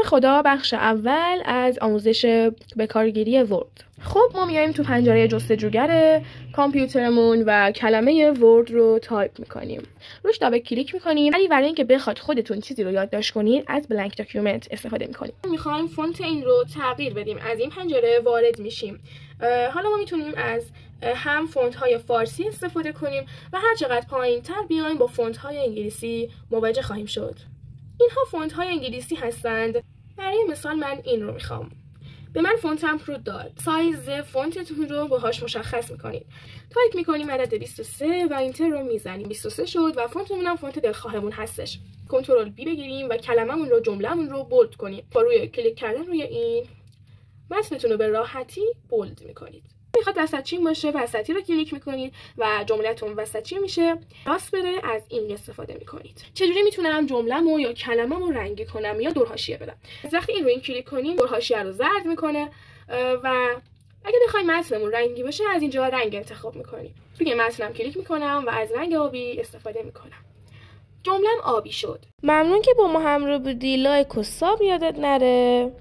نام خدا، بخش اول از آموزش به کارگیری ورد. خب ما میایم تو پنجره جستجوگر کامپیوترمون و کلمه ورد رو تایپ میکنیم. روش دابل کلیک میکنیم. ولی برای اینکه بخواد خودتون چیزی رو یادداشت کنید از بلانک داکیومنت استفاده میکنیم. میخوایم فونت این رو تغییر بدیم. از این پنجره وارد میشیم. حالا ما میتونیم از هم فونت های فارسی استفاده کنیم و هر چقدر پایین تر بیایم با فونت های انگلیسی مواجه خواهیم شد. اینها فونت های انگلیسی هستند. برای مثال من این رو میخوام. به من فونتم رو داد. سایز فونتتون رو باهاش مشخص میکنید. تایپ میکنیم عدد 23 و اینتر رو میزنیم. 23 شد و فونتمون هم فونت دلخواهمون هستش. کنترل بی بگیریم و کلممون رو جملهمون رو بولد کنیم. با روی کلیک کردن روی این متنتون رو به راحتی بولد میکنید. میخواد وسطچین باشه، وسطی رو کلیک میکنید و جملهتون وسطچین میشه. راست بره از این استفاده میکنید. چجوری میتونم جمله‌مو یا کلمه‌مو رنگی کنم یا دور حاشیه بدم؟ وقتی این رو کلیک کنیم دور حاشیه رو زرد میکنه و اگه بخوایم متنمون رنگی باشه از اینجا رنگ انتخاب میکنیم. توی متنم کلیک میکنم و از رنگ آبی استفاده میکنم. جمله‌م آبی شد. ممنون که با ما همراه بودی. لایک و ساب یادت نره.